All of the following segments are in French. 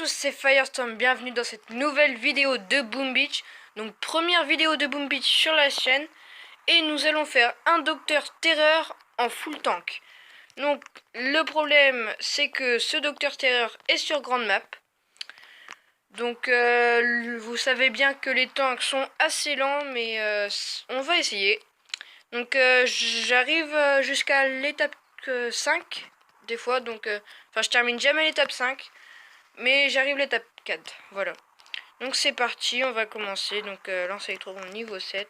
tous, c'est Firestorm, bienvenue dans cette nouvelle vidéo de Boom Beach. Donc première vidéo de Boom Beach sur la chaîne. Et nous allons faire un Docteur Terreur en full tank. Donc le problème c'est que ce Docteur Terreur est sur grande map. Donc vous savez bien que les tanks sont assez lents, mais on va essayer. Donc j'arrive jusqu'à l'étape 5 des fois, donc enfin je termine jamais l'étape 5. Mais j'arrive l'étape 4, voilà. Donc c'est parti, on va commencer. Donc lance électron niveau 7.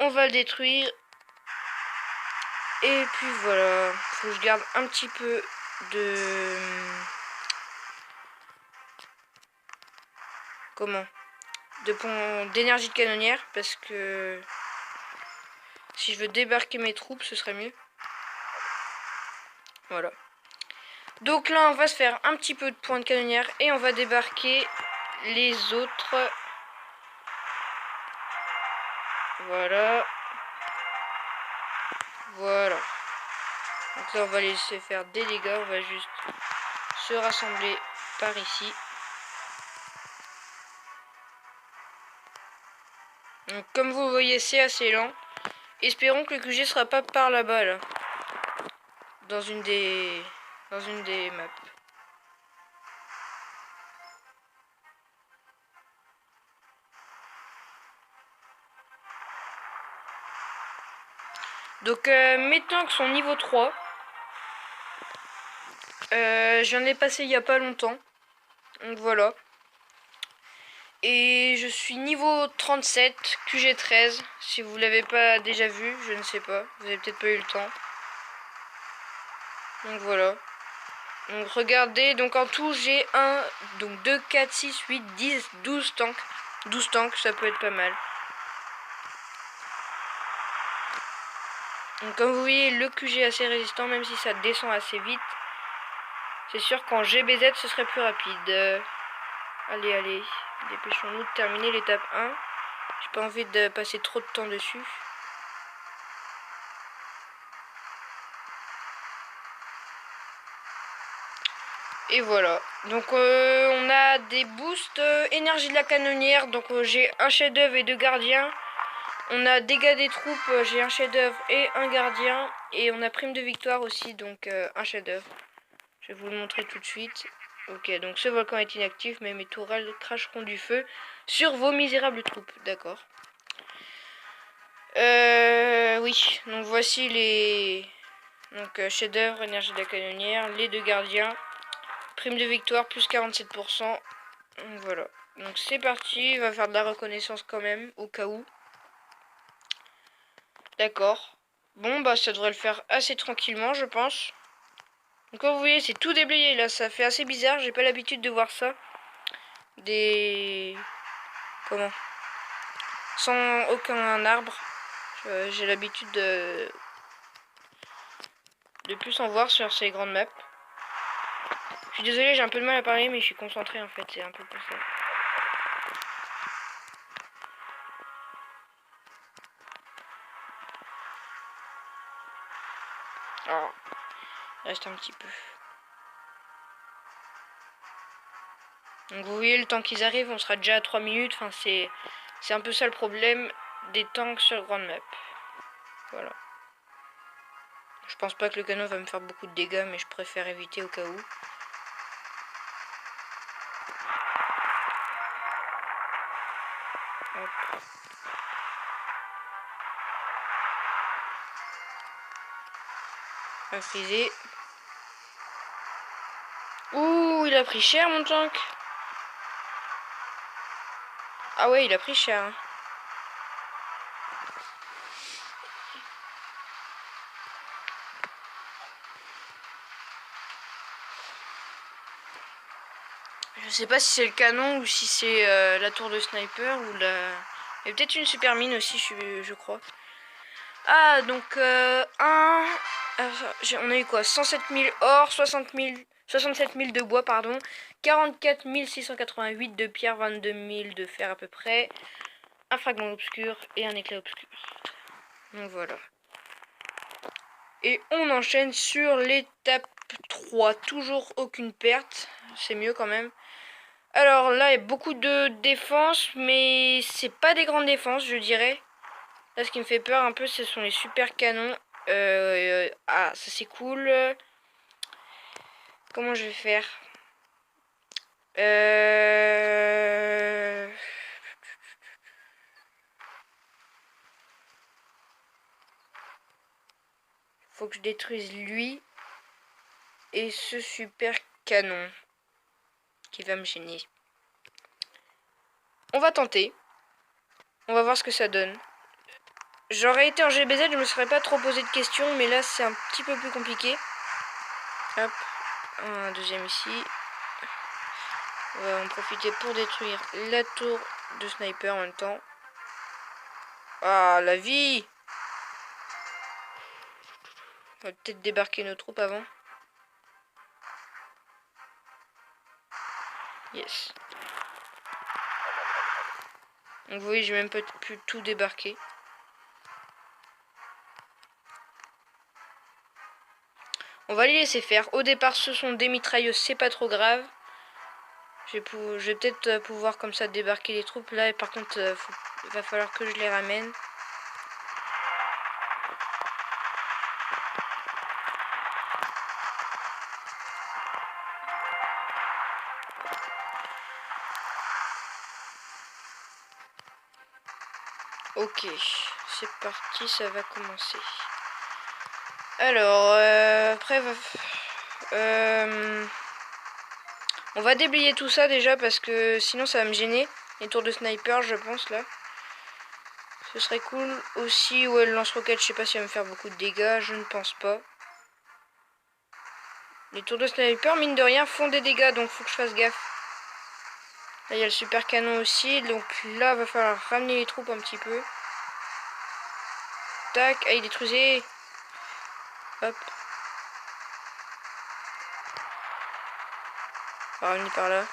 On va le détruire. Et puis voilà, faut que je garde un petit peu de... Comment d'énergie de canonnière, parce que si je veux débarquer mes troupes, ce serait mieux. Voilà. Donc là, on va se faire un petit peu de points de canonnière et on va débarquer les autres. Voilà. Voilà. Donc là, on va laisser faire des dégâts. On va juste se rassembler par ici. Donc comme vous voyez, c'est assez lent. Espérons que le QG sera pas par là-bas, là. Dans une des maps. Donc mes tanks sont niveau 3. J'en ai passé il y a pas longtemps. Donc voilà. Et je suis niveau 37, QG 13. Si vous l'avez pas déjà vu, je ne sais pas. Vous avez peut-être pas eu le temps. Donc voilà. Donc regardez, donc en tout j'ai 1, donc 2, 4, 6, 8, 10, 12 tanks. 12 tanks, ça peut être pas mal. Donc comme vous voyez, le QG est assez résistant, même si ça descend assez vite. C'est sûr qu'en GBZ ce serait plus rapide. Allez, allez, dépêchons-nous de terminer l'étape 1. J'ai pas envie de passer trop de temps dessus. Et voilà. Donc on a des boosts énergie de la canonnière. Donc j'ai un chef-d'œuvre et 2 gardiens. On a dégâts des troupes, j'ai un chef-d'œuvre et un gardien. Et on a prime de victoire aussi, donc un chef-d'œuvre. Je vais vous le montrer tout de suite. Ok, donc ce volcan est inactif, mais mes tourelles cracheront du feu sur vos misérables troupes. D'accord. Oui, donc voici les... Donc chef-d'œuvre, énergie de la canonnière, les 2 gardiens. Prime de victoire, plus 47%. Donc voilà. Donc c'est parti, il va faire de la reconnaissance quand même, au cas où. D'accord. Bon, bah ça devrait le faire assez tranquillement, je pense. Donc comme vous voyez, c'est tout déblayé là, ça fait assez bizarre, j'ai pas l'habitude de voir ça. Des... Comment? Sans aucun arbre. J'ai l'habitude de plus en voir sur ces grandes maps. Je suis désolé, j'ai un peu de mal à parler, mais je suis concentré en fait, c'est un peu pour ça. Alors, il reste un petit peu. Donc vous voyez, le temps qu'ils arrivent, on sera déjà à 3 minutes. Enfin, c'est un peu ça le problème des tanks sur grande map. Voilà. Je pense pas que le canon va me faire beaucoup de dégâts, mais je préfère éviter au cas où. Hop. Va friser. Ouh, il a pris cher mon tank. Ah ouais, il a pris cher. Hein. Je sais pas si c'est le canon ou si c'est la tour de sniper ou la... Il y a peut-être une super mine aussi, je crois. Ah, donc on a eu quoi? 107 000 or, 67 000 de bois, pardon. 44 688 de pierre, 22 000 de fer à peu près. Un fragment obscur et un éclat obscur. Donc voilà. Et on enchaîne sur l'étape 3. Toujours aucune perte. c'est mieux quand même. Alors là, il y a beaucoup de défense, mais c'est pas des grandes défenses, je dirais. Là, ce qui me fait peur un peu, ce sont les super canons. Ah, ça c'est cool. Comment je vais faire? Faut que je détruise lui et ce super canon qui va me gêner. On va tenter. On va voir ce que ça donne. J'aurais été en GBZ, je me serais pas trop posé de questions, mais là c'est un petit peu plus compliqué. Hop, un deuxième ici. On va en profiter pour détruire la tour de sniper en même temps. Ah, la vie! On va peut-être débarquer nos troupes avant. Yes. Donc vous voyez, j'ai même pas pu tout débarquer. On va les laisser faire. Au départ, ce sont des mitrailleuses, c'est pas trop grave. Je vais peut-être pouvoir comme ça débarquer les troupes. Là, et par contre, il va falloir que je les ramène. Ok, c'est parti, ça va commencer. Alors, après, on va déblayer tout ça déjà parce que sinon ça va me gêner. Les tours de sniper, je pense, là. Ce serait cool aussi. Ouais, le lance-roquette, je sais pas si elle va me faire beaucoup de dégâts, je ne pense pas. Les tours de sniper, mine de rien, font des dégâts, donc faut que je fasse gaffe. Là, il y a le super canon aussi, donc là, va falloir ramener les troupes un petit peu. Tac, allez, détruisez. Hop. On va ramener par là.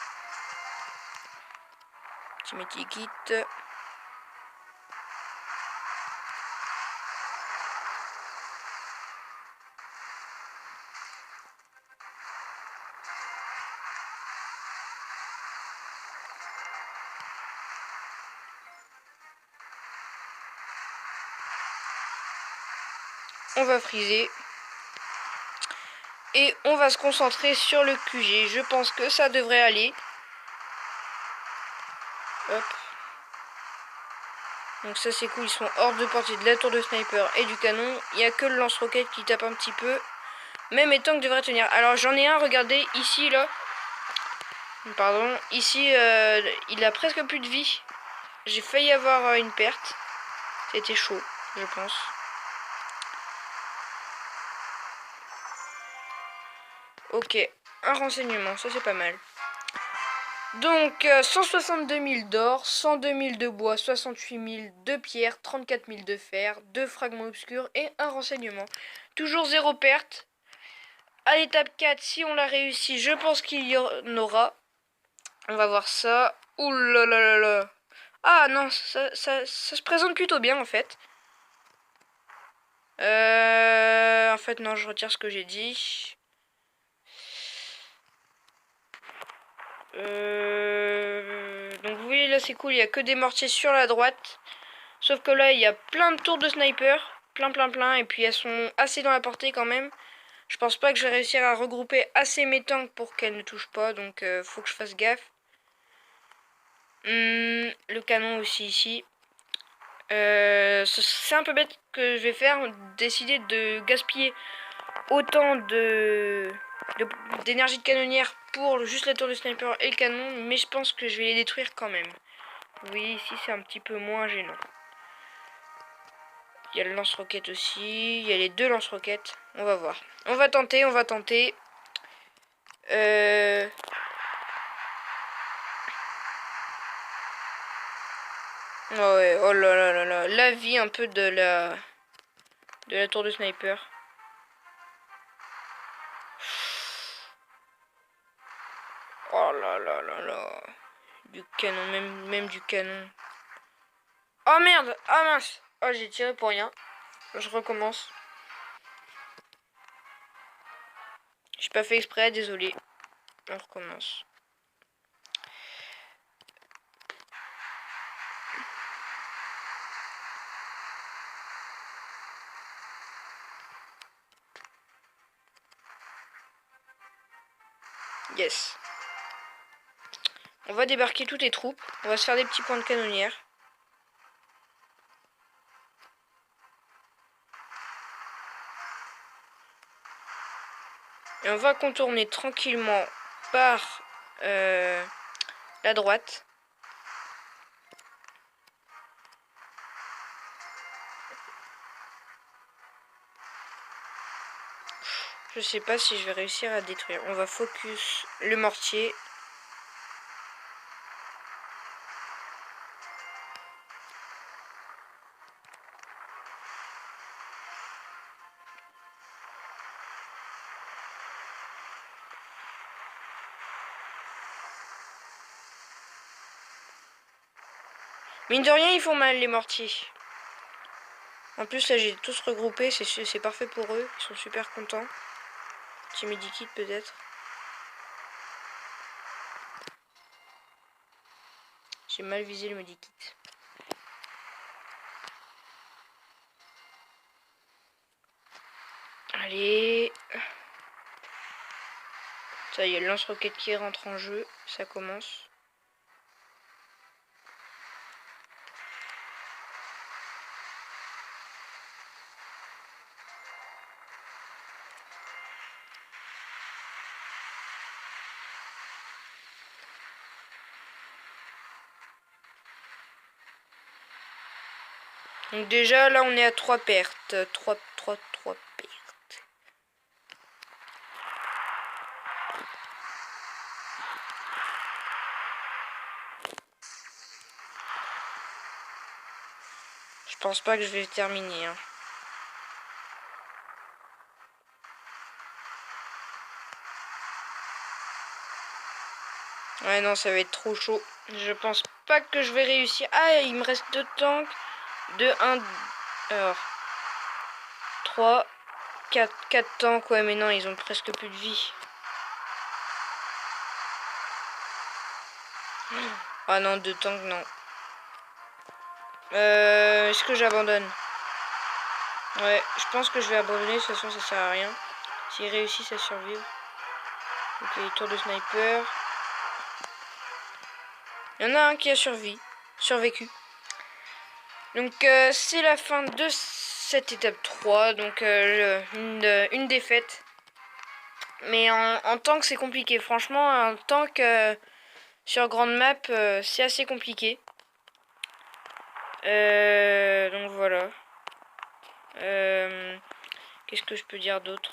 Petit métier kit. On va friser. Et on va se concentrer sur le QG. Je pense que ça devrait aller. Hop. Donc ça c'est cool, ils sont hors de portée de la tour de sniper et du canon. Il n'y a que le lance-roquette qui tape un petit peu. Mais mes tanks devraient tenir. Alors j'en ai un, regardez, ici là. Pardon, ici il a presque plus de vie. J'ai failli avoir une perte. C'était chaud, je pense. Ok, un renseignement, ça c'est pas mal. Donc 162 000 d'or, 102 000 de bois, 68 000 de pierre, 34 000 de fer, 2 fragments obscurs et un renseignement. Toujours zéro perte. À l'étape 4, si on l'a réussi, je pense qu'il y en aura. On va voir ça. Ouh là là là là. Ah non, ça se présente plutôt bien en fait. En fait non, je retire ce que j'ai dit. Donc vous voyez là c'est cool, il n'y a que des mortiers sur la droite. Sauf que là il y a plein de tours de sniper. Plein. Et puis elles sont assez dans la portée quand même. Je pense pas que je vais réussir à regrouper assez mes tanks pour qu'elles ne touchent pas. Donc faut que je fasse gaffe. Le canon aussi ici. C'est un peu bête que je vais faire. Décider de gaspiller autant d'énergie de canonnière pour juste la tour de sniper et le canon. Mais je pense que je vais les détruire quand même. Vous voyez ici c'est un petit peu moins gênant. Il y a le lance-roquette aussi. Il y a les deux lance-roquettes. On va voir. On va tenter. Oh ouais, oh là là là là. La vie un peu de la tour de sniper. Oh là là là là. Du canon, même du canon. Oh merde. Ah mince. Oh j'ai tiré pour rien. Je recommence. J'ai pas fait exprès, désolé. On recommence. Yes. On va débarquer toutes les troupes. On va se faire des petits points de canonnière. Et on va contourner tranquillement par la droite. Je sais pas si je vais réussir à détruire. On va focus le mortier. Mine de rien, ils font mal les mortiers. En plus, là, j'ai tous regroupés. C'est parfait pour eux. Ils sont super contents. Petit medikit peut-être. J'ai mal visé le medikit. Allez. Ça y est, le lance-roquette qui rentre en jeu. Ça commence. Donc déjà, là, on est à 3 pertes. 3 pertes. Je pense pas que je vais terminer. Hein. Ouais, non, ça va être trop chaud. Je pense pas que je vais réussir. Ah, il me reste 2 tanks. 2, 1... Alors... 3... 4 tanks. Ouais, mais non, ils ont presque plus de vie. Ah non, 2 tanks, non. Est-ce que j'abandonne? Ouais, je pense que je vais abandonner. De toute façon, ça sert à rien. S'ils réussissent à survivre. Ok, tour de sniper. Il y en a un qui a survécu. Donc c'est la fin de cette étape 3. Donc une défaite. Mais en tank c'est compliqué. Franchement un tank sur grande map c'est assez compliqué. Donc voilà. Qu'est-ce que je peux dire d'autre?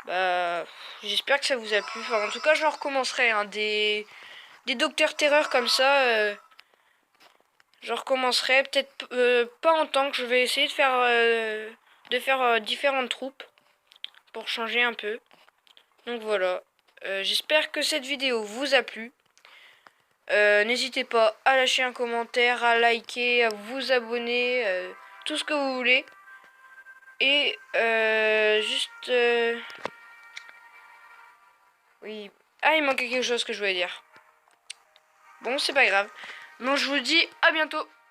Bah j'espère que ça vous a plu. Enfin, en tout cas je recommencerai hein, des docteurs terreur comme ça. Je recommencerai peut-être pas en tank. Je vais essayer de faire différentes troupes pour changer un peu. Donc voilà. J'espère que cette vidéo vous a plu. N'hésitez pas à lâcher un commentaire, à liker, à vous abonner, tout ce que vous voulez. Et juste... Oui. Ah, il manquait quelque chose que je voulais dire. Bon, c'est pas grave. Donc je vous dis à bientôt.